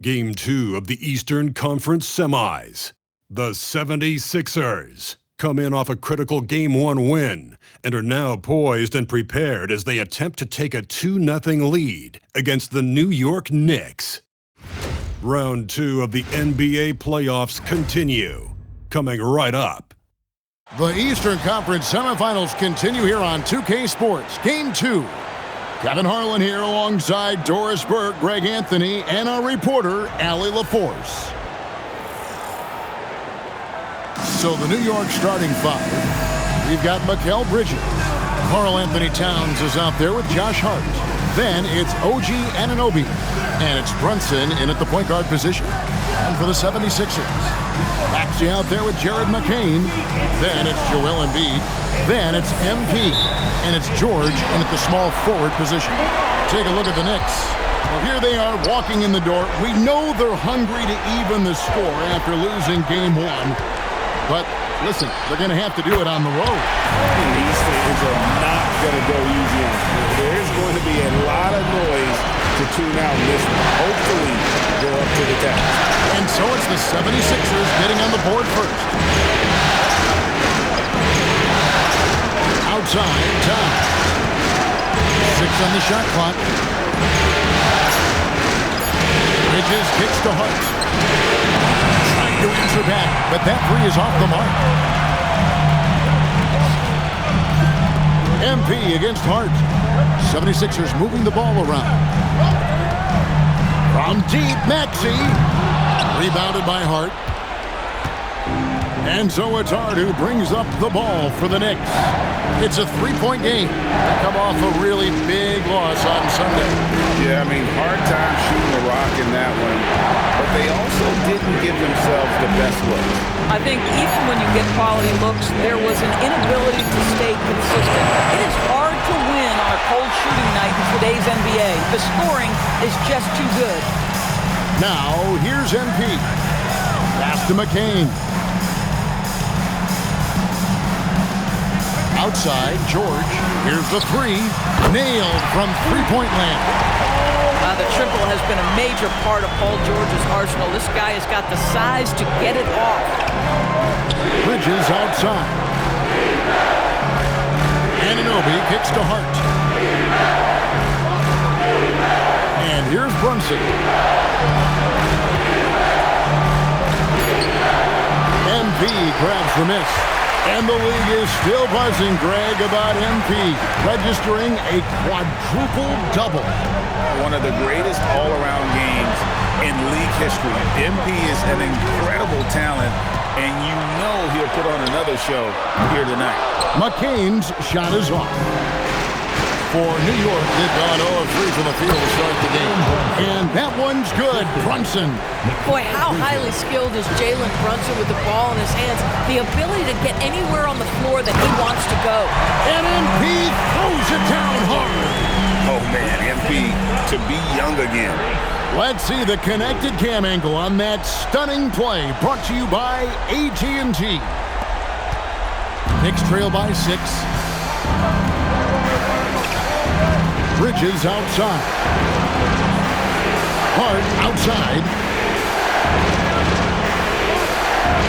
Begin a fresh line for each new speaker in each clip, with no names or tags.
Game 2 of the Eastern Conference Semis. The 76ers come in off a critical Game 1 win and are now poised and prepared as they attempt to take a 2-0 lead against the New York Knicks. Round 2 of the NBA playoffs continue, coming right up.
The Eastern Conference semifinals continue here on 2K Sports. Game 2. Kevin Harlan here alongside Doris Burke, Greg Anthony, and our reporter, Allie LaForce. So the New York starting five. We've got Mikal Bridges. Karl Anthony Towns is out there with Josh Hart. Then it's OG Anunoby. And it's Brunson in at the point guard position. And for the 76ers, Maxey out there with Jared McCain. Then it's Joel Embiid. Then it's MP. And it's George in at the small forward position. Take a look at the Knicks. Well, here they are walking in the door. We know they're hungry to even the score after losing Game 1. But listen, they're going to have to do it on the road.
These fans are not going to go easy on them. There's going to be a lot of noise to tune out this one. Hopefully, go up to the task.
And so it's the 76ers getting on the board first. Outside, Towns. 6 on the shot clock. Bridges kicks to Hart. Trying to answer back, but that three is off the mark. MP against Hart. 76ers moving the ball around. From deep, Maxey. Rebounded by Hart. And so it's Hart who brings up the ball for the Knicks. It's a three-point game. They come off a really big loss on Sunday.
Yeah, I mean, hard time shooting the rock in that one. But they also didn't give themselves the best looks.
I think even when you get quality looks, there was an inability to stay consistent. It is hard to win on a cold shooting night in today's NBA. The scoring is just too good.
Now, here's MP. Pass to McCain. Outside, George. Here's the three. Nailed from three-point land.
The triple has been a major part of Paul George's arsenal. This guy has got the size to get it off.
Bridges outside. Anunoby kicks to Hart. And here's Brunson. MP grabs the miss. And the league is still buzzing, Greg, about MP registering a quadruple double.
One of the greatest all-around games in league history. MP is an incredible talent, and you know he'll put on another show here tonight.
McCain's shot is off. For New York, they've gone 0-3 from the field to start the game. And that one's good. Brunson.
Boy, how highly skilled is Jalen Brunson with the ball in his hands. The ability to get anywhere on the floor that he wants to go.
And MP throws it down hard.
Oh, man, MP to be young again.
Let's see the connected cam angle on that stunning play. Brought to you by AT&T. Knicks trail by 6. Bridges outside. Hart outside.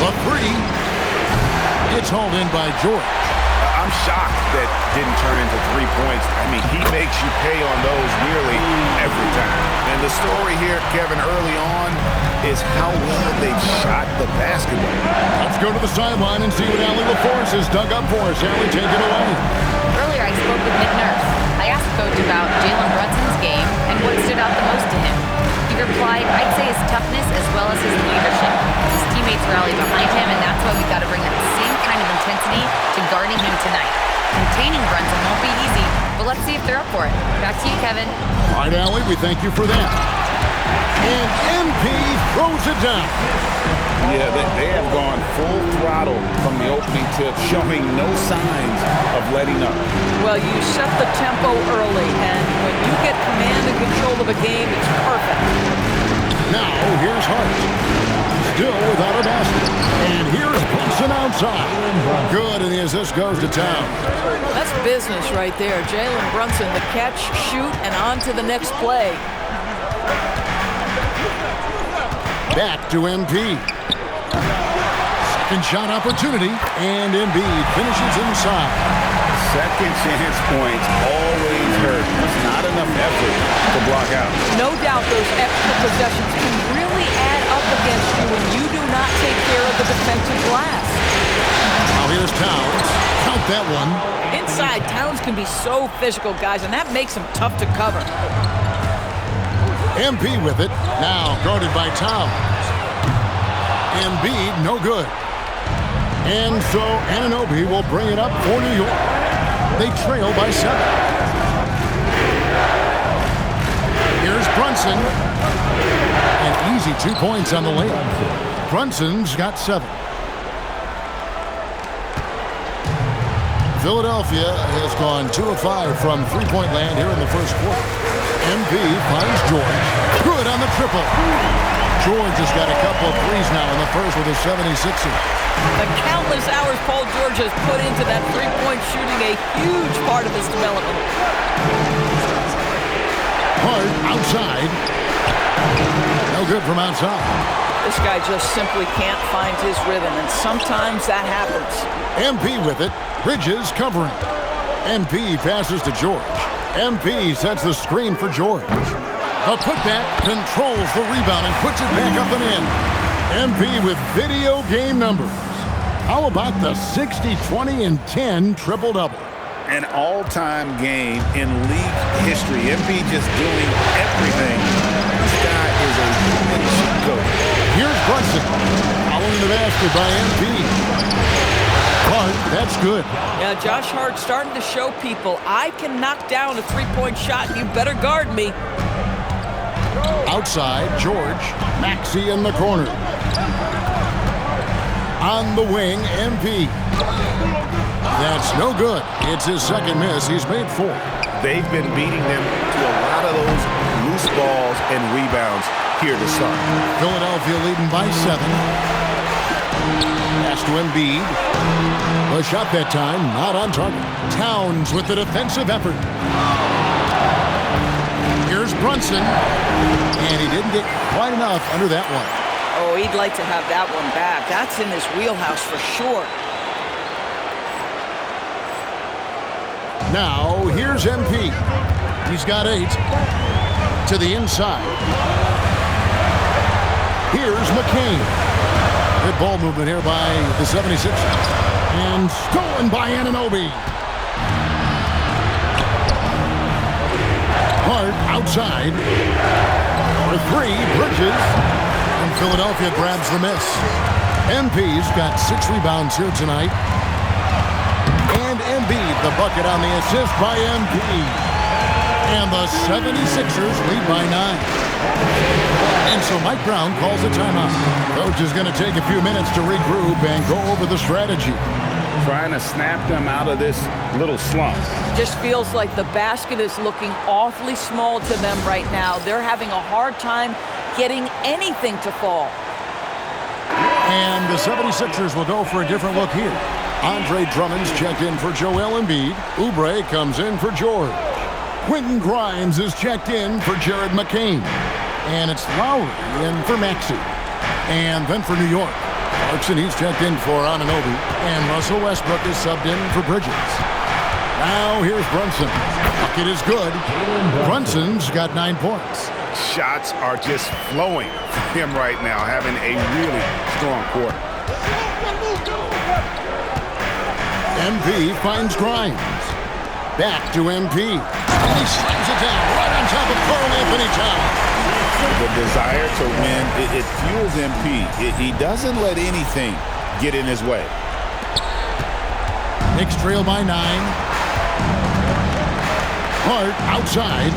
The three. It's hauled in by George.
I'm shocked that didn't turn into 3 points. I mean, he makes you pay on those nearly every time. And the story here, Kevin, early on is how well they've shot the basketball.
Let's go to the sideline and see what Allie LaForce has dug up for us. Allie, take it away.
Earlier, I spoke with Nick Nurse. I asked Coach about Jalen Brunson's game and what stood out the most to him. He replied, I'd say his toughness as well as his leadership. His teammates rally behind him, and that's why we've got to bring that same kind of intensity to guarding him tonight. Containing Brunson won't be easy, but let's see if they're up for it. Back to you, Kevin.
All right, Allie, we thank you for that. And MP throws it down.
Yeah, they have gone full throttle from the opening tip, showing no signs of letting up.
Well, you set the tempo early, and when you get command and control of a game, it's perfect.
Now, here's Hart. Still without a basket. And here's Brunson outside. Good, and the assist goes to Town.
That's business right there. Jalen Brunson, the catch, shoot, and on to the next play.
Back to MP. Second shot opportunity, and Embiid finishes inside.
Second chance points always hurt. It's not enough effort to block out.
No doubt those extra possessions can really add up against you when you do not take care of the defensive glass.
Now here's Towns. Count that one.
Inside, Towns can be so physical, guys, and that makes him tough to cover.
MP with it. Now guarded by Towns. Embiid, no good. And so Anunoby will bring it up for New York. They trail by 7. Here's Brunson. An easy 2 points on the layup. Brunson's got 7. Philadelphia has gone 2 of 5 from three-point land here in the first quarter. MP finds George. Good on the triple. George has got a couple of threes now in the first with the 76ers.
The countless hours Paul George has put into that three-point shooting, a huge part of his development.
Hart outside. No good from outside.
This guy just simply can't find his rhythm, and sometimes that happens.
MP with it. Bridges covering. MP passes to George. MP sets the screen for George. The putback controls the rebound and puts it back up and in. MP with video game numbers. How about the 60, 20, and 10 triple-double?
An all-time game in league history. MP just doing everything. This guy is a cheat code.
Here's Brunson. Following the basket by MP. Hart, that's good.
Yeah, Josh Hart starting to show people, I can knock down a three-point shot, and you better guard me.
Outside, George. Maxey in the corner. On the wing, MP. That's no good. It's his second miss. He's made 4.
They've been beating them to a lot of those loose balls and rebounds here to start.
Philadelphia leading by 7. Pass to Embiid. A shot that time, not on target. Towns with the defensive effort. Here's Brunson. And he didn't get quite enough under that one.
Oh, he'd like to have that one back. That's in his wheelhouse for sure.
Now, here's MP. He's got 8. To the inside. Here's McCain. Good ball movement here by the 76ers. And stolen by Anunoby. Hart outside. For 3, Bridges. And Philadelphia grabs the miss. MP's got 6 rebounds here tonight. And Embiid, the bucket on the assist by MP. And the 76ers lead by 9. And so Mike Brown calls a timeout. Coach is going to take a few minutes to regroup and go over the strategy.
Trying to snap them out of this little slump.
Just feels like the basket is looking awfully small to them right now. They're having a hard time getting anything to fall.
And the 76ers will go for a different look here. Andre Drummond's checked in for Joel Embiid. Oubre comes in for George. Quentin Grimes is checked in for Jared McCain. And it's Lowry in for Maxey. And then for New York, Clarkson, he's checked in for Anunoby. And Russell Westbrook is subbed in for Bridges. Now here's Brunson. Bucket is good. Brunson's got 9 points.
Shots are just flowing for him right now, having a really strong quarter. MP finds Grimes. Back to MP. And he slams it down right on top of Karl Anthony Towns. The desire to win, it fuels MP. He doesn't let anything get in his way.
Knicks trail by 9. Hart outside.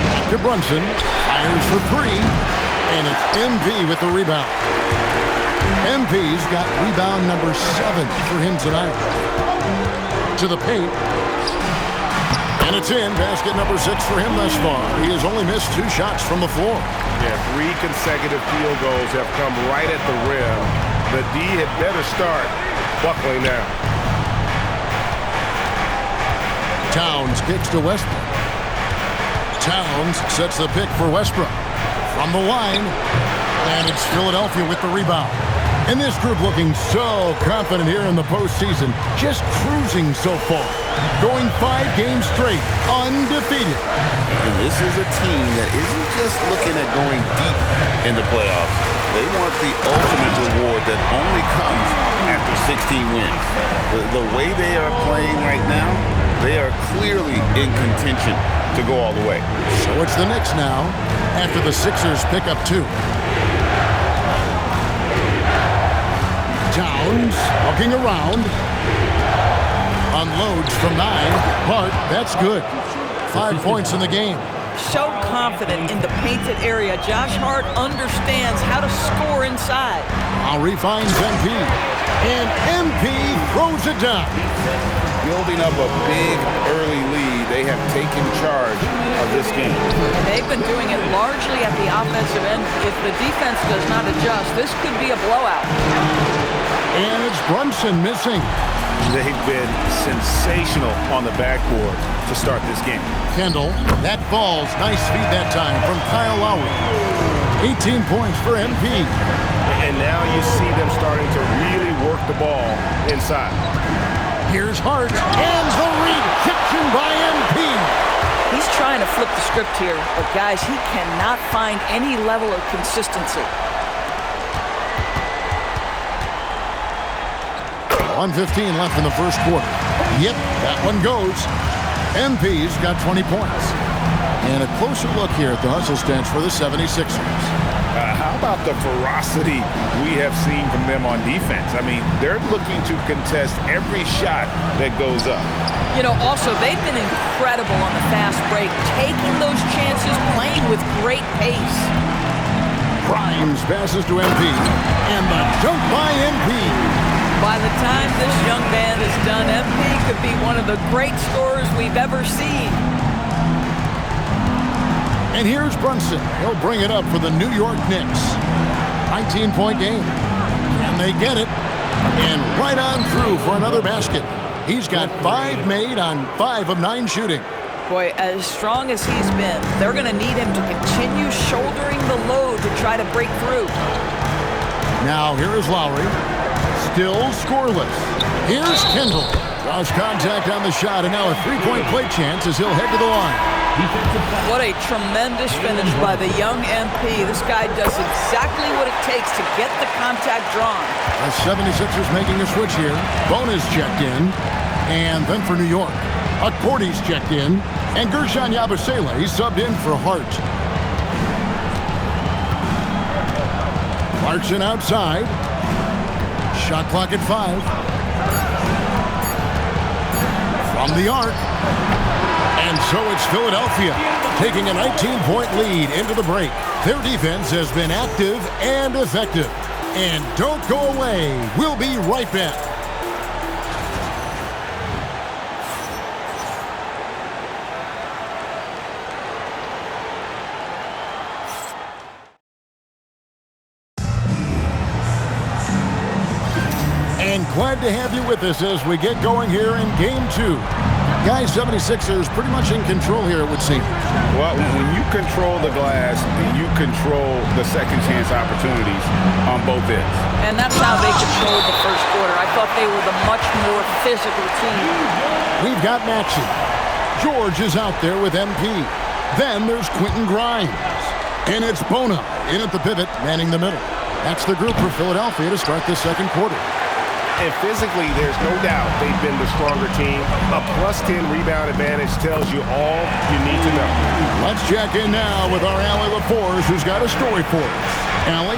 Back to Brunson. Fires for 3. And it's MP with the rebound. MP's got rebound number 7 for him tonight. To the paint. And it's in. Basket number 6 for him thus far. He has only missed 2 shots from the floor.
Yeah, 3 consecutive field goals have come right at the rim. The D had better start buckling down.
Towns kicks to Westbrook. Towns sets the pick for Westbrook. From the line, and it's Philadelphia with the rebound. And this group looking so confident here in the postseason, just cruising so far. Going 5 games straight, undefeated.
And this is a team that isn't just looking at going deep in the playoffs. They want the ultimate reward that only comes after 16 wins. The way they are playing right now, they are clearly in contention to go all the way.
So it's the Knicks now, after the Sixers pick up 2. Towns looking around. Unloads from 9. Hart, that's good. 5 points in the game.
So confident in the painted area. Josh Hart understands how to score inside.
Lowry finds MP. And MP throws it down.
Building up a big early lead, they have taken charge of this game.
And they've been doing it largely at the offensive end. If the defense does not adjust, this could be a blowout.
And it's Brunson missing.
They've been sensational on the backboard to start this game.
Kendall, that falls. Nice feed that time from Kyle Lowry. 18 points for MP.
And now you see them starting to really work the ball inside.
Here's Hart, and the rejection by MP.
He's trying to flip the script here, but guys, he cannot find any level of consistency.
1:15 left in the first quarter. Yep, that one goes. MP's got 20 points. And a closer look here at the hustle stance for the 76ers.
How about the ferocity we have seen from them on defense? I mean, they're looking to contest every shot that goes up.
You know, also, they've been incredible on the fast break, taking those chances, playing with great pace.
Grimes passes to MP. And the dunk by MP.
By the time this young man is done, MP could be one of the great scorers we've ever seen.
And here's Brunson. He'll bring it up for the New York Knicks. 19-point game. And they get it. And right on through for another basket. He's got 5 made on 5 of 9 shooting.
Boy, as strong as he's been, they're going to need him to continue shouldering the load to try to break through.
Now here is Lowry. Still scoreless. Here's Kendall. Draws contact on the shot, and now a 3-point play chance as he'll head to the line.
What a tremendous finish by the young MP. This guy does exactly what it takes to get the contact drawn.
The 76ers making a switch here. Bonus checked in. And then for New York, Akporti's checked in. And Gershon Yabusele subbed in for Hart. Clarkson outside. Shot clock at 5. From the arc. And so it's Philadelphia taking a 19-point lead into the break. Their defense has been active and effective. And don't go away. We'll be right back. And glad to have you with us as we get going here in Game 2. Guys, 76ers pretty much in control here, it would seem.
Well, when you control the glass, you control the second chance opportunities on both ends.
And that's how they controlled the first quarter. I thought they were the much more physical team.
We've got Maxey. George is out there with MP. Then there's Quentin Grimes. And it's Bona in at the pivot, manning the middle. That's the group for Philadelphia to start the second quarter.
And physically, there's no doubt they've been the stronger team. A +10 rebound advantage tells you all you need to know.
Let's check in now with our Allie LaForce, who's got a story for us. Allie?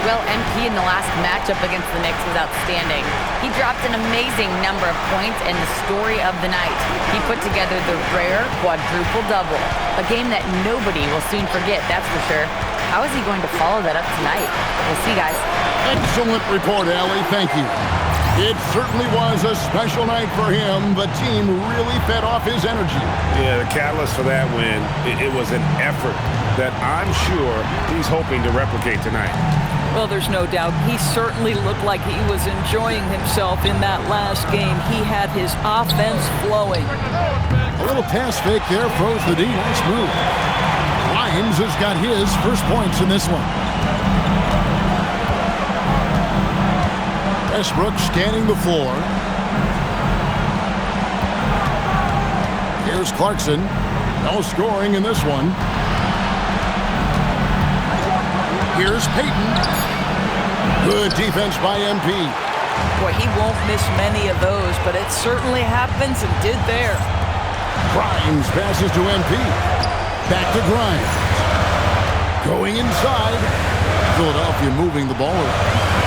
Well, MP in the last matchup against the Knicks was outstanding. He dropped an amazing number of points and the story of the night. He put together the rare quadruple double, a game that nobody will soon forget, that's for sure. How is he going to follow that up tonight? We'll see, guys.
Excellent report, Allie. Thank you. It certainly was a special night for him. The team really fed off his energy.
Yeah, the catalyst for that win, it was an effort that I'm sure he's hoping to replicate tonight.
Well, there's no doubt. He certainly looked like he was enjoying himself in that last game. He had his offense flowing.
A little pass fake there, froze the D. Nice move. Grimes has got his first points in this one. Westbrook scanning the floor. Here's Clarkson. No scoring in this one. Here's Payton. Good defense by MP.
Boy, he won't miss many of those, but it certainly happens and did there.
Grimes passes to MP. Back to Grimes. Going inside. Philadelphia moving the ball around.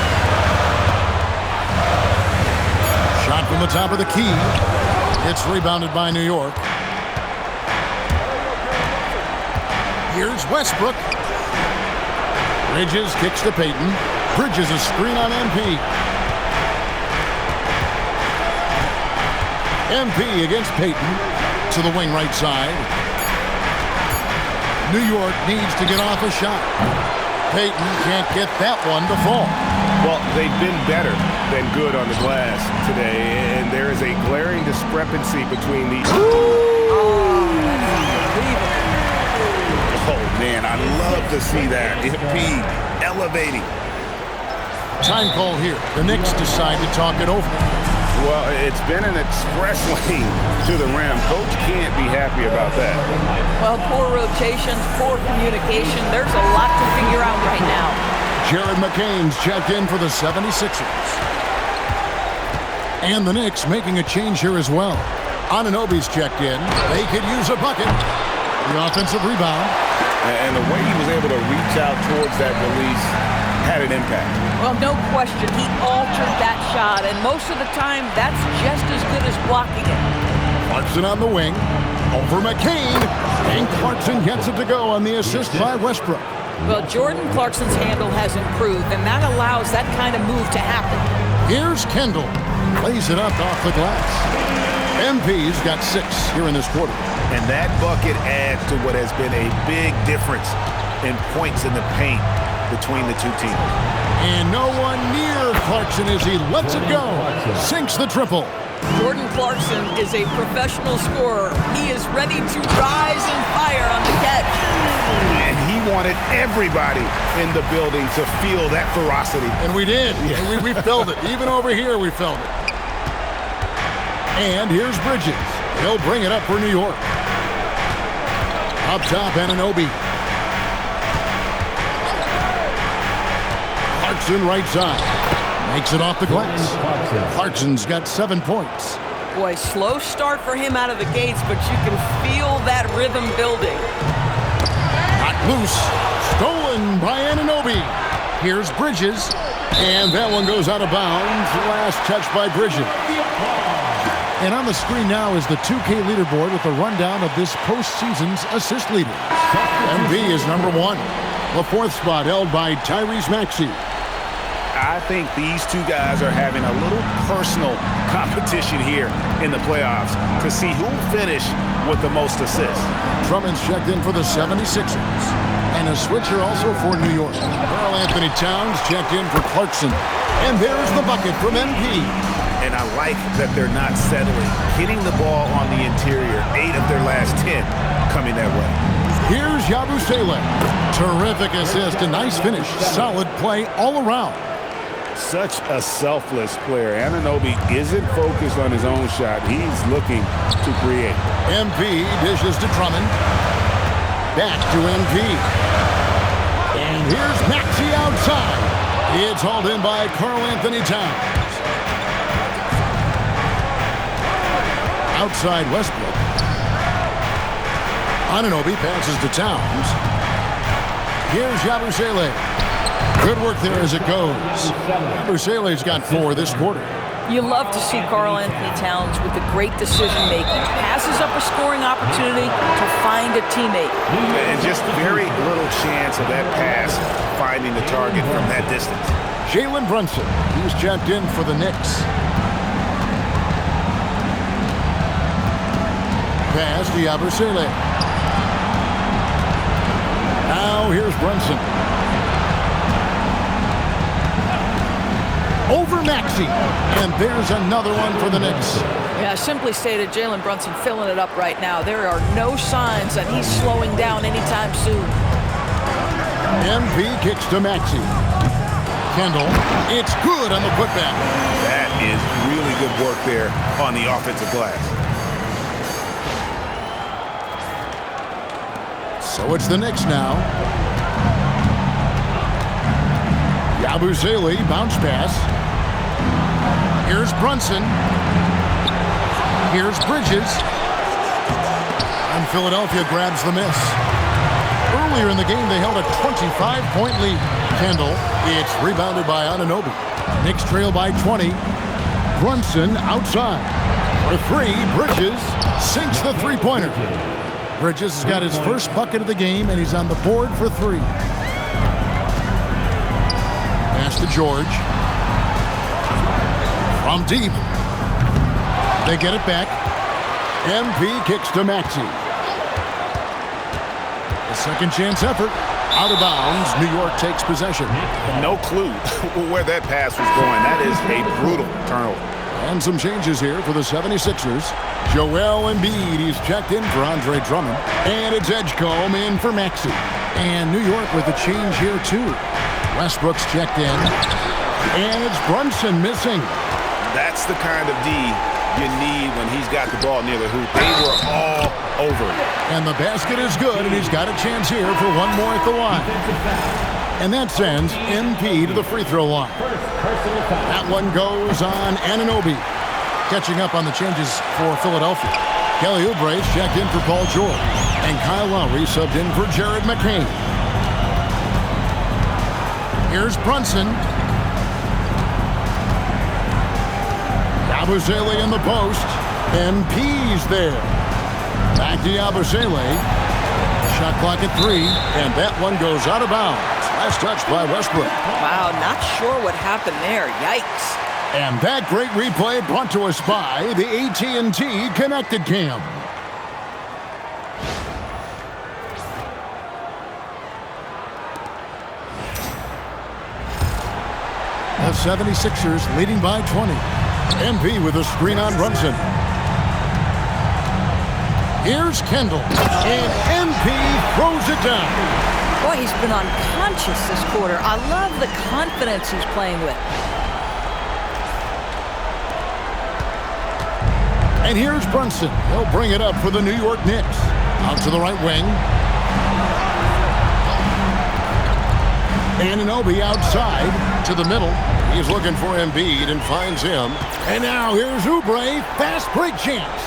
Shot from the top of the key. It's rebounded by New York. Here's Westbrook. Bridges kicks to Payton. Bridges a screen on MP. MP against Payton to the wing right side. New York needs to get off a shot. Payton can't get that one to fall.
Well, they've been better than good on the glass today, and there is a glaring discrepancy between these. Oh, man, I love to see that. MP elevating.
Time call here. The Knicks decide to talk it over.
Well, it's been an express lane to the rim. Coach can't be happy about that.
Well, poor rotations, poor communication. There's a lot to figure out right now.
Jared McCain's checked in for the 76ers. And the Knicks making a change here as well. Anunoby's checked in. They could use a bucket. The offensive rebound.
And the way he was able to reach out towards that release had an impact.
Well, no question. He altered that shot, and most of the time, that's just as good as blocking it.
Clarkson on the wing. Over McCain. And Clarkson gets it to go on the assist by Westbrook.
Well, Jordan Clarkson's handle has improved, and that allows that kind of move to happen.
Here's Kendall. Plays it up off the glass. MP's got 6 here in this quarter.
And that bucket adds to what has been a big difference in points in the paint between the two teams.
And no one near Clarkson as he lets it go. Sinks the triple.
Jordan Clarkson is a professional scorer. He is ready to rise and fire on the catch.
And he wanted everybody in the building to feel that ferocity.
And we did. Yeah. We felt it. Even over here, we felt it. And here's Bridges. He'll bring it up for New York. Up top, Anunoby. Clarkson right side. Makes it off the glass. Clarkson's got 7 points.
Boy, slow start for him out of the gates, but you can feel that rhythm building.
Not loose. Stolen by Anunoby. Here's Bridges. And that one goes out of bounds. Last touch by Bridges. And on the screen now is the 2K leaderboard with a rundown of this postseason's assist leaders. MB is number 1. The 4th spot held by Tyrese Maxey.
I think these two guys are having a little personal competition here in the playoffs to see who will finish with the most assists.
Drummond's checked in for the 76ers. And a switcher also for New York. Karl Anthony Towns checked in for Clarkson. And there's the bucket from MP.
And I like that they're not settling. Hitting the ball on the interior, 8 of their last 10 coming that way.
Here's Yabusele. Terrific assist, a nice finish. Solid play all around.
Such a selfless player. Anunoby isn't focused on his own shot. He's looking to create.
MP dishes to Drummond. Back to MP. And here's Maxey outside. It's hauled in by Karl Anthony Towns. Outside Westbrook. Anunoby passes to Towns. Here's Yabusele. Good work there as it goes. Yabusele's got 4 this quarter.
You love to see Karl Anthony Towns with the great decision-making. Passes up a scoring opportunity to find a teammate.
And just very little chance of that pass finding the target from that distance.
Jalen Brunson, he's checked in for the Knicks. Pass to Yabusele. Now here's Brunson. Over Maxey. And there's another one for the Knicks.
Yeah, simply stated, Jalen Brunson filling it up right now. There are no signs that he's slowing down anytime soon.
MP kicks to Maxey. Kendall, it's good on the putback.
That is really good work there on the offensive glass.
So it's the Knicks now. Yabusele, bounce pass. Here's Brunson. Here's Bridges. And Philadelphia grabs the miss. Earlier in the game, they held a 25-point lead. Kendall, it's rebounded by Anunoby. Knicks trail by 20. Brunson outside. For three, Bridges sinks the three-pointer. Bridges has got his first bucket of the game, and he's on the board for three. Pass to George. From deep. They get it back. MP kicks to Maxey. A second chance effort. Out of bounds. New York takes possession.
No clue where that pass was going. That is a brutal turnover.
And some changes here for the 76ers. Joel Embiid, he's checked in for Andre Drummond. And it's Edgecombe in for Maxey. And New York with a change here too. Westbrook's checked in. And it's Brunson missing.
That's the kind of D you need when he's got the ball near the hoop. They were all over it.
And the basket is good, and he's got a chance here for one more at the line. And that sends MP to the free throw line. That one goes on Anunoby. Catching up on the changes for Philadelphia. Kelly Oubre's checked in for Paul George. And Kyle Lowry subbed in for Jared McCain. Here's Brunson. Yabusele in the post. MP's there. Back to Yabusele. Shot clock at 3. And that one goes out of bounds. Last touch by Westbrook.
Wow, not sure what happened there. Yikes.
And that great replay brought to us by the AT&T Connected Cam. The 76ers leading by 20. MP with a screen on Brunson. Here's Kendall. And MP throws it down.
Boy, he's been unconscious this quarter. I love the confidence he's playing with.
And here's Brunson. He'll bring it up for the New York Knicks. Out to the right wing. Anunoby outside to the middle. He's looking for Embiid and finds him. And now here's Oubre. Fast break chance.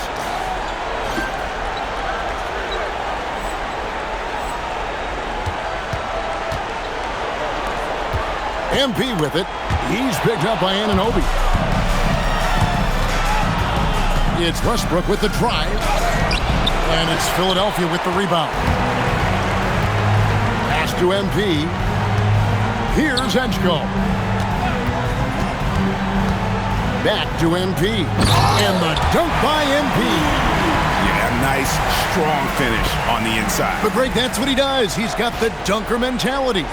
MP with it. He's picked up by Anunoby. It's Westbrook with the drive. And it's Philadelphia with the rebound. Pass to MP. Here's Edgecombe. Back to MP. And the dunk by MP.
Yeah, nice, strong finish on the inside.
But Greg, that's what he does. He's got the dunker mentality.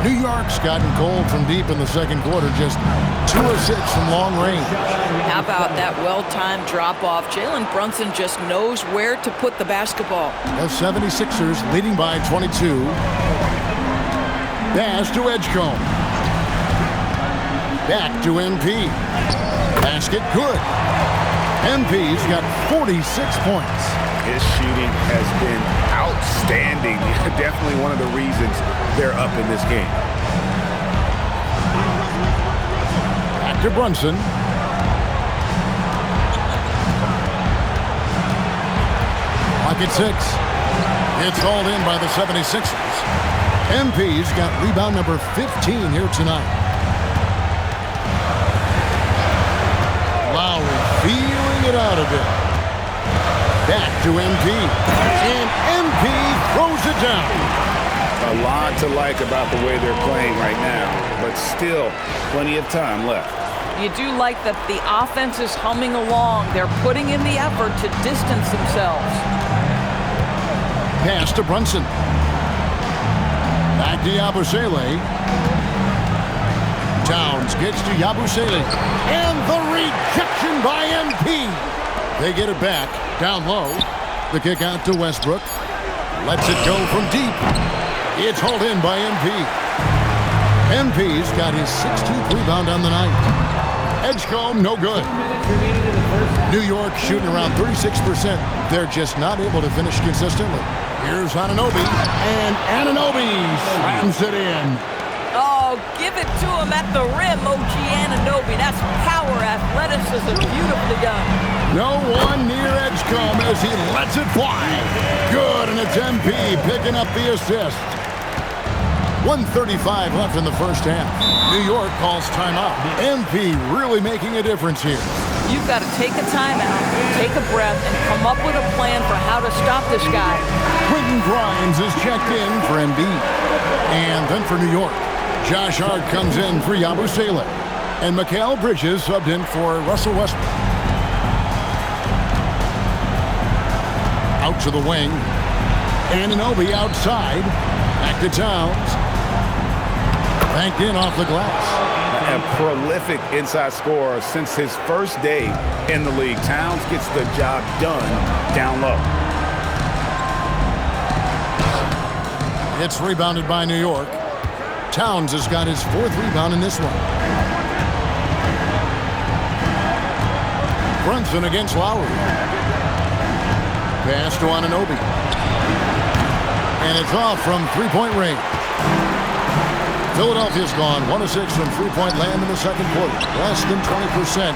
New York's gotten cold from deep in the second quarter, just 2 of 6 from long range.
How about that well-timed drop-off? Jalen Brunson just knows where to put the basketball.
The 76ers leading by 22. Pass to Edgecombe. Back to MP. Basket good. MP's got 46 points.
His shooting has been outstanding. Definitely one of the reasons they're up in this game.
Back to Brunson. Pocket 6. It's hauled in by the 76ers. MP's got rebound number 15 here tonight. Lowry feeling it out a bit. Back to MP. And MP throws it down.
A lot to like about the way they're playing right now, but still plenty of time left.
You do like that the offense is humming along. They're putting in the effort to distance themselves.
Pass to Brunson. Back to Yabusele. Towns gets to Yabusele. And the rejection by MP. They get it back, down low. The kick out to Westbrook. Lets it go from deep. It's hauled in by MP. MP's got his 16th rebound on the night. Edgecombe, no good. New York shooting around 36%. They're just not able to finish consistently. Here's Anunoby, and Anunoby slams it in.
Oh, give it to him at the rim, OG Anunoby. That's power, athleticism, beautifully done.
No one near Edgecombe as he lets it fly. Good, and it's MP picking up the assist. 1:35 left in the first half. New York calls timeout. MP really making a difference here.
You've got to take a timeout, take a breath, and come up with a plan for how to stop this guy.
Quentin Grimes is checked in for Embiid. And then for New York, Josh Hart comes in for Yabusele. And Mikal Bridges subbed in for Russell Westbrook. Out to the wing. Anunoby outside. Back to Towns. Banked in off the glass.
A prolific inside scorer since his first day in the league. Towns gets the job done down low.
It's rebounded by New York. Towns has got his 4th rebound in this one. Brunson against Lowry. Pass to Anunoby. And it's off from three-point range. Philadelphia's gone 1 of 6 from three-point land in the second quarter. Less than 20%,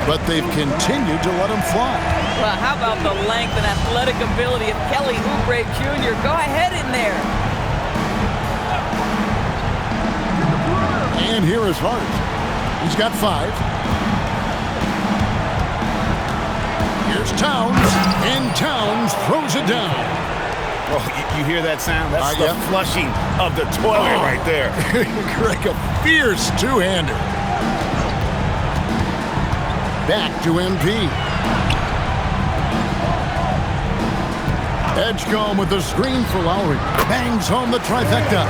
but they've continued to let them fly.
Well, how about the length and athletic ability of Kelly Oubre Jr.? Go ahead in there.
And here is Hart. He's got 5. Here's Towns, and Towns throws it down.
Oh, you hear that sound? That's the flushing of the toilet right there.
Like a fierce two-hander. Back to MP. Edgecombe with the screen for Lowry. Bangs home the trifecta.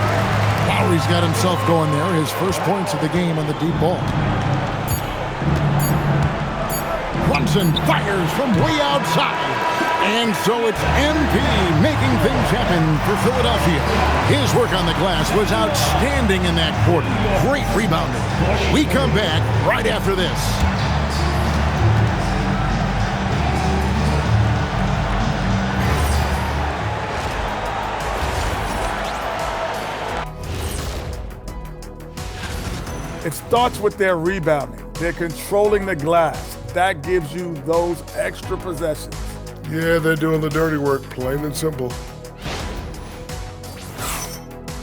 Lowry's got himself going there. His first points of the game on the deep ball. Brunson fires from way outside. And so it's MP making things happen for Philadelphia. His work on the glass was outstanding in that quarter. Great rebounding. We come back right after this.
It starts with their rebounding. They're controlling the glass. That gives you those extra possessions.
Yeah, they're doing the dirty work, plain and simple.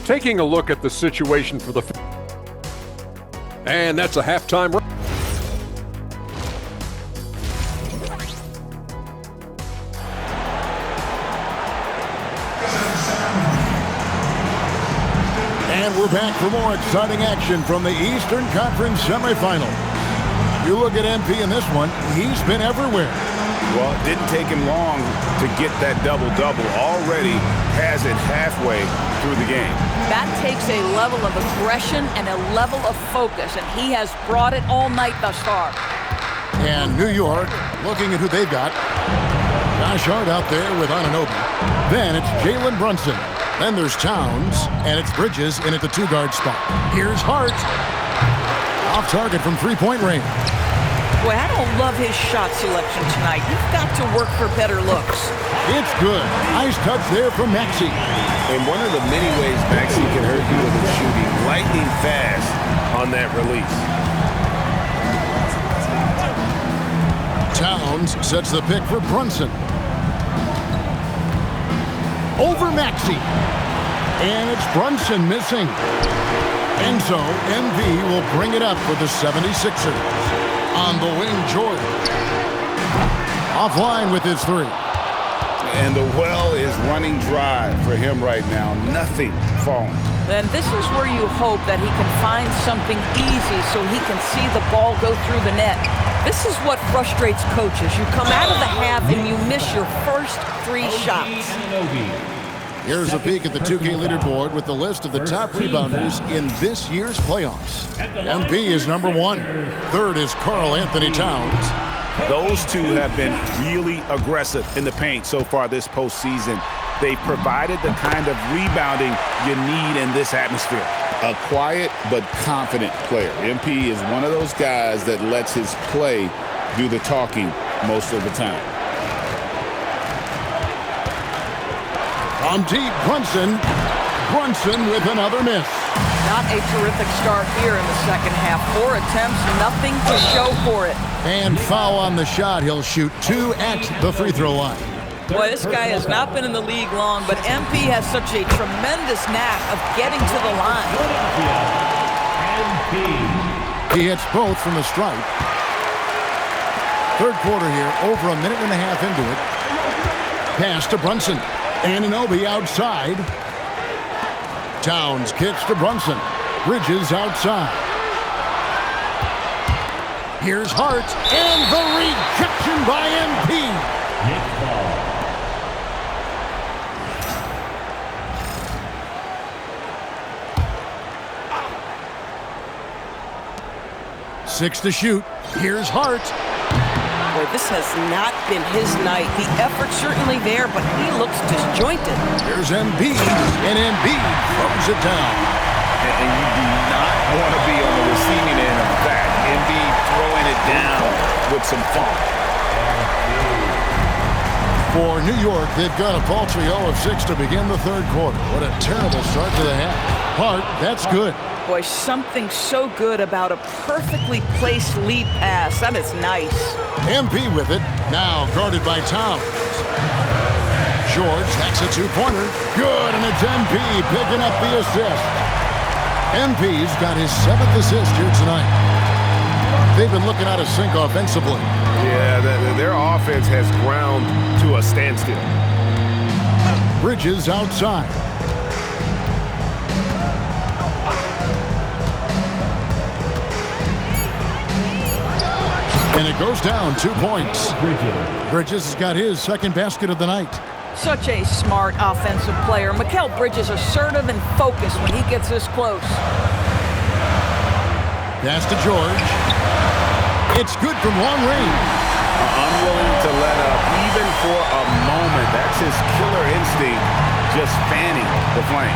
Taking a look at the situation for the... And that's a halftime...
And we're back for more exciting action from the Eastern Conference semifinal. You look at MP in this one, he's been everywhere.
Well, it didn't take him long to get that double-double. Already has it halfway through the game.
That takes a level of aggression and a level of focus, and he has brought it all night thus far.
And New York, looking at who they've got. Josh Hart out there with Anunoby. Then it's Jalen Brunson. Then there's Towns, and it's Bridges in at the 2-guard spot. Here's Hart. Off target from three-point range.
Boy, I don't love his shot selection tonight. You've got to work for better looks.
It's good. Nice touch there from Maxey.
And one of the many ways Maxey can hurt you with his shooting, lightning fast on that release.
Towns sets the pick for Brunson. Over Maxey. And it's Brunson missing. And so MV will bring it up for the 76ers. On the wing, Jordan. Offline with his 3.
And the well is running dry for him right now. Nothing falling.
Then this is where you hope that he can find something easy so he can see the ball go through the net. This is what frustrates coaches. You come out of the half and you miss your first 3 shots.
Here's a peek at the 2K leaderboard with the list of the top rebounders in this year's playoffs. MP is number 1. Third is Karl Anthony Towns.
Those two have been really aggressive in the paint so far this postseason. They provided the kind of rebounding you need in this atmosphere. A quiet but confident player. MP is one of those guys that lets his play do the talking most of the time.
From deep, Brunson. Brunson with another miss.
Not a terrific start here in the second half. 4 attempts, nothing to show for it.
And foul on the shot. He'll shoot 2 at the free throw line.
Boy, this guy has not been in the league long, but MP has such a tremendous knack of getting to the line.
He hits both from the stripe. Third quarter here, over a minute and a half into it. Pass to Brunson. Anunoby outside. Towns kicks to Brunson. Bridges outside. Here's Hart, and the rejection by MP.
Nick
6 to shoot. Here's Hart.
Boy, this has not been his night. The effort's certainly there, but he looks disjointed.
Here's Embiid, and Embiid throws it down.
And you do not want to be on the receiving end of that. Embiid throwing it down with some funk.
For New York, they've got a paltry 0-of-6 to begin the third quarter. What a terrible start to the half. Hart, that's good.
Boy, something so good about a perfectly placed lead pass. That is nice.
MP with it. Now guarded by Towns. George, that's a two-pointer. Good, and it's MP picking up the assist. MP's got his 7th assist here tonight. They've been looking out of sync offensively.
Yeah, their offense has ground to a standstill.
Bridges outside. And it goes down 2 points. Bridges has got his second basket of the night.
Such a smart offensive player. Mikal Bridges assertive and focused when he gets this close.
Pass to George. It's good from long range.
Unwilling to let up even for a moment. That's his killer instinct, just fanning the flame.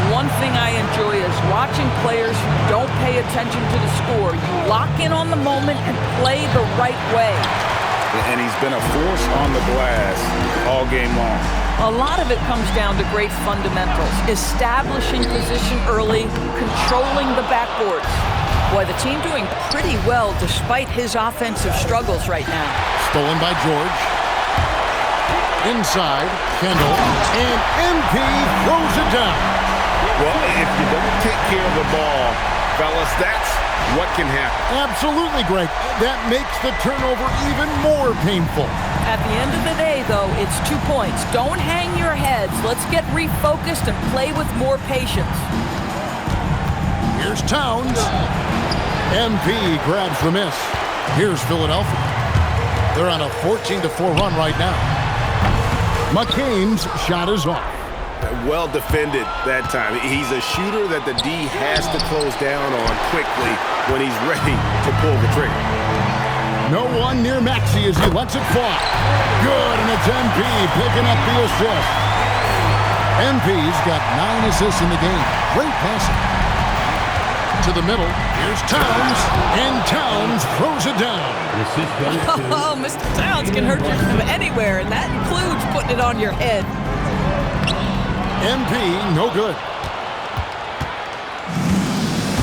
One thing I enjoy is watching players who don't pay attention to the score. You lock in on the moment and play the right way.
And he's been a force on the glass all game long.
A lot of it comes down to great fundamentals. Establishing position early, controlling the backboards. Boy, the team doing pretty well despite his offensive struggles right now.
Stolen by George. Inside, Kendall, and MP throws it down.
Well, if you don't take care of the ball, fellas, that's what can happen.
Absolutely, Greg. That makes the turnover even more painful.
At the end of the day, though, it's 2 points. Don't hang your heads. Let's get refocused and play with more patience.
Here's Towns. MP grabs the miss. Here's Philadelphia. They're on a 14-4 run right now. McCain's shot is off.
Well defended that time. He's a shooter that the D has to close down on quickly when he's ready to pull the trigger.
No one near Maxey as he lets it fly. Good, and it's MP picking up the assist. MP's got 9 assists in the game. Great passing. To the middle, here's Towns, and Towns throws it down.
Oh, Mr. Towns can hurt you from anywhere, and that includes putting it on your head.
MP, no good.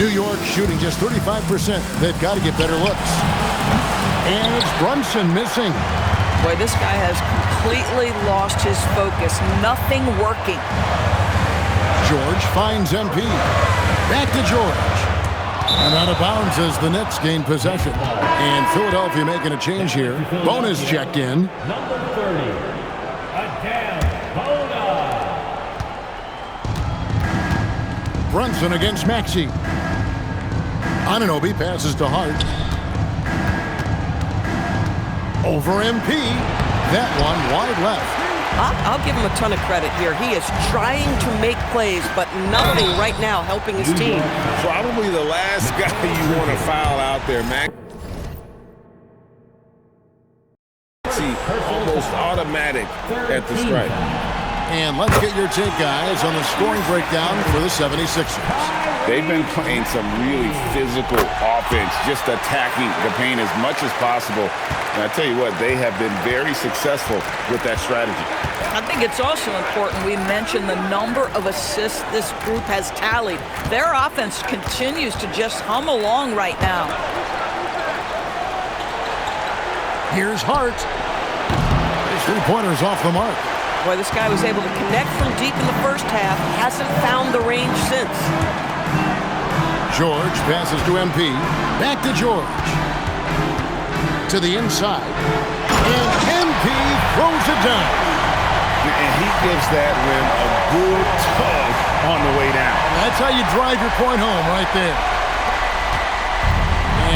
New York shooting just 35%. They've got to get better looks. And it's Brunson missing.
Boy, this guy has completely lost his focus. Nothing working.
George finds MP. Back to George. And out of bounds as the Nets gain possession. And Philadelphia making a change here. Bonus checked in.
Number 30, Adele Bona.
Brunson against Maxey. Anunoby passes to Hart. Over MP. That one wide left.
I'll give him a ton of credit here. He is trying to make plays, but nothing right now helping his team.
Probably the last guy you want to foul out there, Mac. See, almost automatic at the strike.
And let's get your take, guys, on the scoring breakdown for the 76ers.
They've been playing some really physical offense, just attacking the paint as much as possible. And I tell you what, they have been very successful with that strategy.
I think it's also important we mention the number of assists this group has tallied. Their offense continues to just hum along right now.
Here's Hart. His three-pointer's off the mark.
Boy, this guy was able to connect from deep in the first half. Hasn't found the range since.
George passes to MP. Back to George. To the inside. And MP throws it down.
And he gives that rim a good tug on the way down.
That's how you drive your point home right there.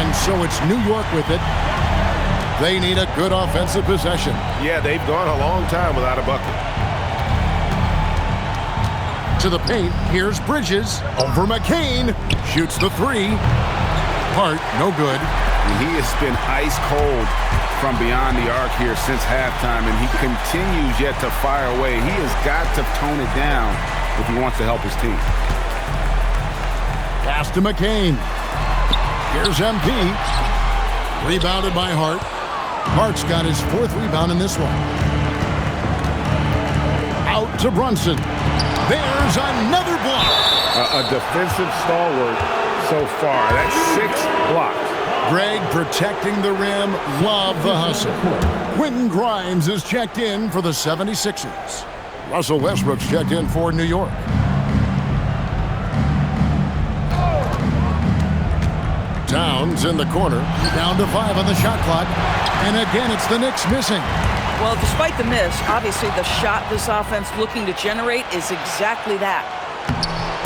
And so it's New York with it. They need a good offensive possession.
Yeah, they've gone a long time without a bucket.
To the paint, here's Bridges. Over McCain. Shoots the three. Hart, no good.
He has been ice cold from beyond the arc here since halftime, and he continues yet to fire away. He has got to tone it down if he wants to help his team.
Pass to McCain. Here's MP. Rebounded by Hart. Hart's got his fourth rebound in this one. Out to Brunson. There's another block.
A defensive stalwart so far. That's 6 blocks.
Greg protecting the rim. Love the hustle. Quentin Grimes is checked in for the 76ers. Russell Westbrook's checked in for New York. Towns in the corner. Down to 5 on the shot clock. And again, it's the Knicks missing.
Well, despite the miss, obviously the shot this offense looking to generate is exactly that.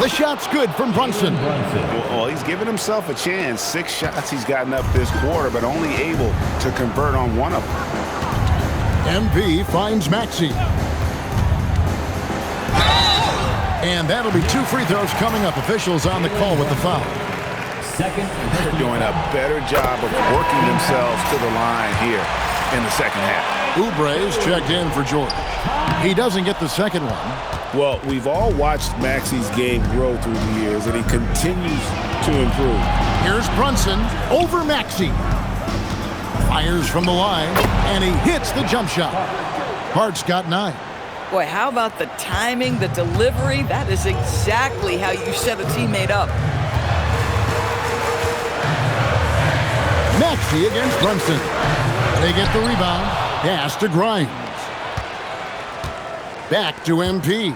The shot's good from Brunson.
Well, he's given himself a chance. 6 shots he's gotten up this quarter, but only able to convert on one of them.
MP finds Maxey. And that'll be 2 free throws coming up. Officials on the call with the foul.
They're doing a better job of working themselves to the line here in the second half.
Oubre's checked in for George. He doesn't get the second one.
Well, we've all watched Maxey's game grow through the years, and he continues to improve.
Here's Brunson over Maxey. Fires from the line, and he hits the jump shot. Hart's got 9.
Boy, how about the timing, the delivery? That is exactly how you set a teammate up.
Maxey against Brunson. They get the rebound. Pass to Grimes. Back to MP.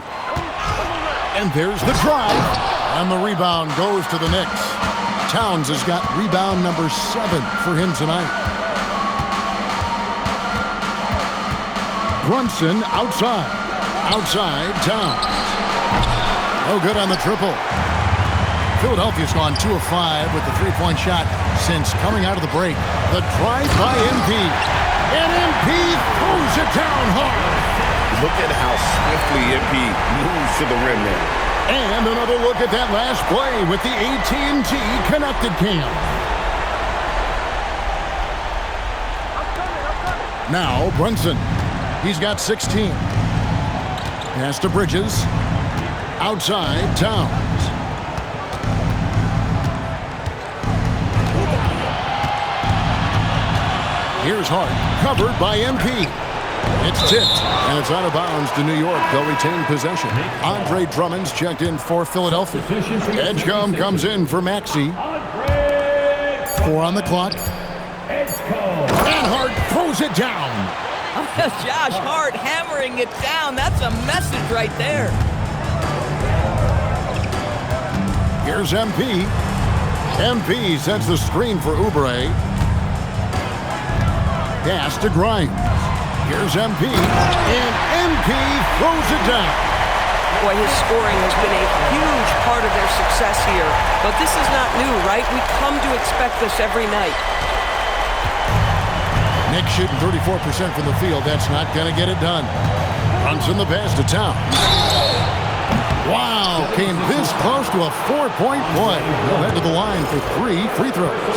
And there's the drive. And the rebound goes to the Knicks. Towns has got rebound number 7 for him tonight. Brunson outside. Outside, Towns. No good on the triple. Philadelphia's gone 2 of 5 with the three-point shot since coming out of the break. The drive by MP. And MP throws it down hard.
Look at how swiftly MP moves to the rim there.
And another look at that last play with the AT&T connected cam. Now Brunson. He's got 16. Pass to Bridges. Outside, Towns. Here's Hart, covered by MP. It's tipped, and it's out of bounds to New York. They'll retain possession. Andre Drummond's checked in for Philadelphia. Edgecombe comes in for Maxey. 4 on the clock. And Hart throws it down.
Josh Hart hammering it down. That's a message right there.
Here's MP. MP sets the screen for Oubre. Pass to Grimes. Here's MP. And MP throws it down.
Boy, his scoring has been a huge part of their success here. But this is not new, right? We come to expect this every night.
Knicks shooting 34% from the field. That's not going to get it done. Brunson the pass to Towns. Wow, came this close to a 4-point play. He'll head to the line for 3 free throws.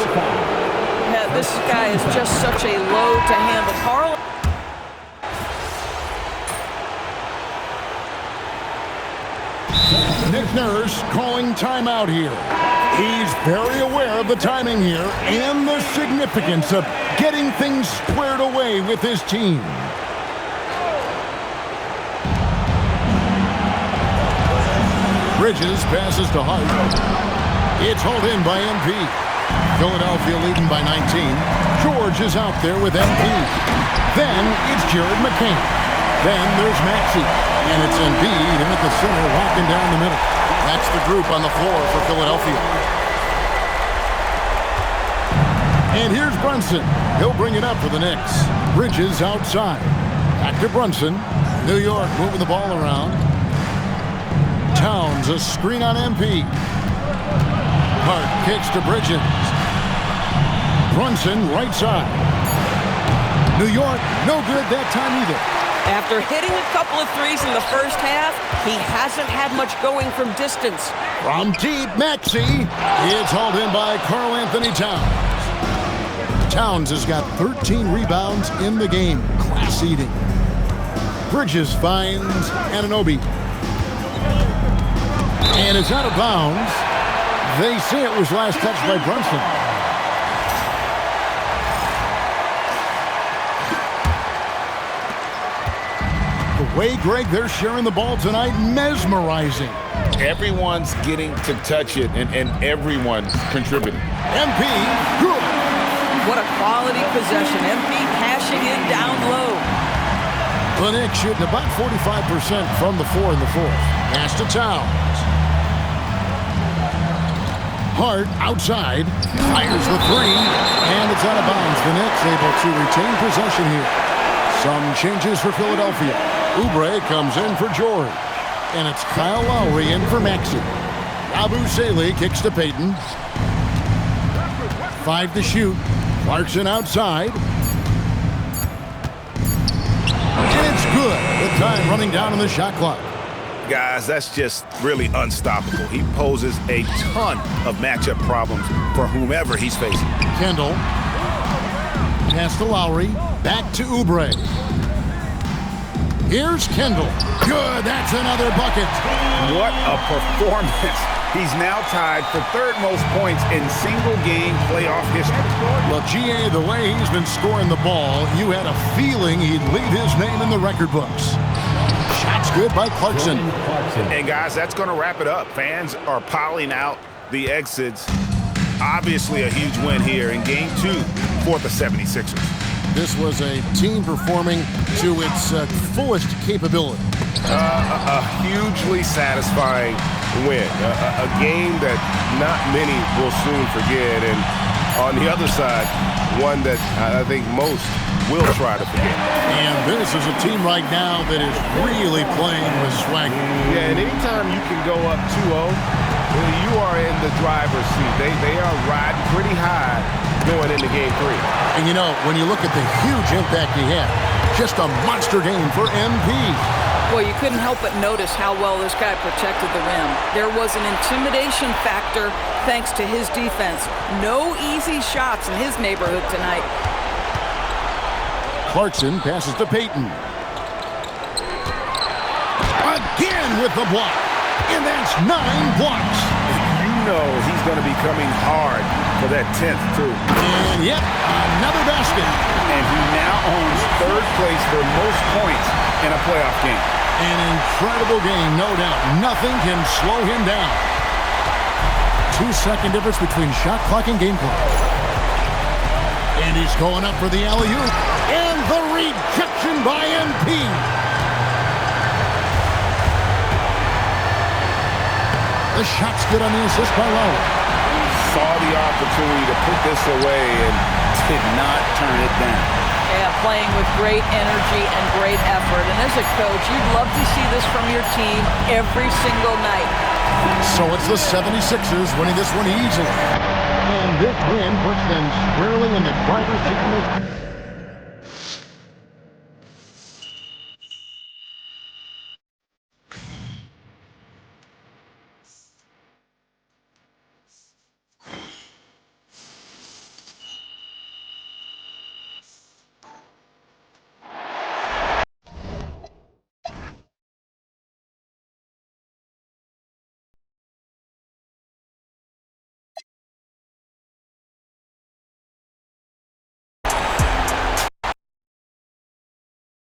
Yeah, this guy is just such a load to handle. Carl.
Nick Nurse calling timeout here. He's very aware of the timing here and the significance of getting things squared away with his team. Bridges passes to Hart. It's hauled in by MP. Philadelphia leading by 19. George is out there with MP. Then it's Jared McCain. Then there's Maxey. And it's Embiid in at the center, locking down the middle. That's the group on the floor for Philadelphia. And here's Brunson. He'll bring it up for the Knicks. Bridges outside. Back to Brunson. New York moving the ball around. Towns, a screen on MP. Hart kicks to Bridges. Brunson, right side. New York, no good that time either.
After hitting a couple of threes in the first half, he hasn't had much going from distance.
From deep, Maxey. It's hauled in by Karl Anthony Towns. Towns has got 13 rebounds in the game. Class eating. Bridges finds Anunoby. And it's out of bounds. They say it was last touched by Brunson. The way, Greg, they're sharing the ball tonight, mesmerizing.
Everyone's getting to touch it, and everyone's contributing.
MP, good.
What a quality possession. MP cashing in down low.
The Knicks shooting about 45% from the floor in the fourth. Pass to Towns. Hart outside, fires the three, and it's out of bounds. The Knicks able to retain possession here. Some changes for Philadelphia. Oubre comes in for George, and it's Kyle Lowry in for Maxey. Abu Saleh kicks to Payton. 5 to shoot. Clarkson outside. And it's good. The time running down on the shot clock.
Guys, that's just really unstoppable. He poses a ton of matchup problems for whomever he's facing.
Kendall. Pass to Lowry. Back to Oubre. Here's Kendall. Good. That's another bucket.
What a performance. He's now tied for third most points in single-game playoff history.
Well, GA, the way he's been scoring the ball, you had a feeling he'd leave his name in the record books. Shots good by Clarkson.
And, guys, that's going to wrap it up. Fans are piling out the exits. Obviously a huge win here in Game 2 for the 76ers.
This was a team performing to its fullest capability.
A hugely satisfying win. A game that not many will soon forget. And on the other side, one that I think most will try to forget.
And this is a team right now that is really playing with swagger.
Yeah, and anytime you can go up 2-0, you are in the driver's seat. They are riding pretty high going into Game 3.
And you know, when you look at the huge impact he had, just a monster game for MP.
Well, you couldn't help but notice how well this guy protected the rim. There was an intimidation factor thanks to his defense. No easy shots in his neighborhood tonight.
Clarkson passes to Payton. Again with the block. And that's 9 blocks.
You know he's going to be coming hard for that 10th, too.
And yep, another basket.
And he now owns third place for most points in a playoff game.
An incredible game, no doubt. Nothing can slow him down. 2-second difference between shot clock and game clock. And he's going up for the alley-oop. And the rejection by MP. The shot's good on the assist by Lowry.
Saw the opportunity to put this away and did not turn it down.
Yeah, playing with great energy and great effort. And as a coach, you'd love to see this from your team every single night.
So it's the 76ers winning this one easily. And this win puts them squarely in the driver's seat.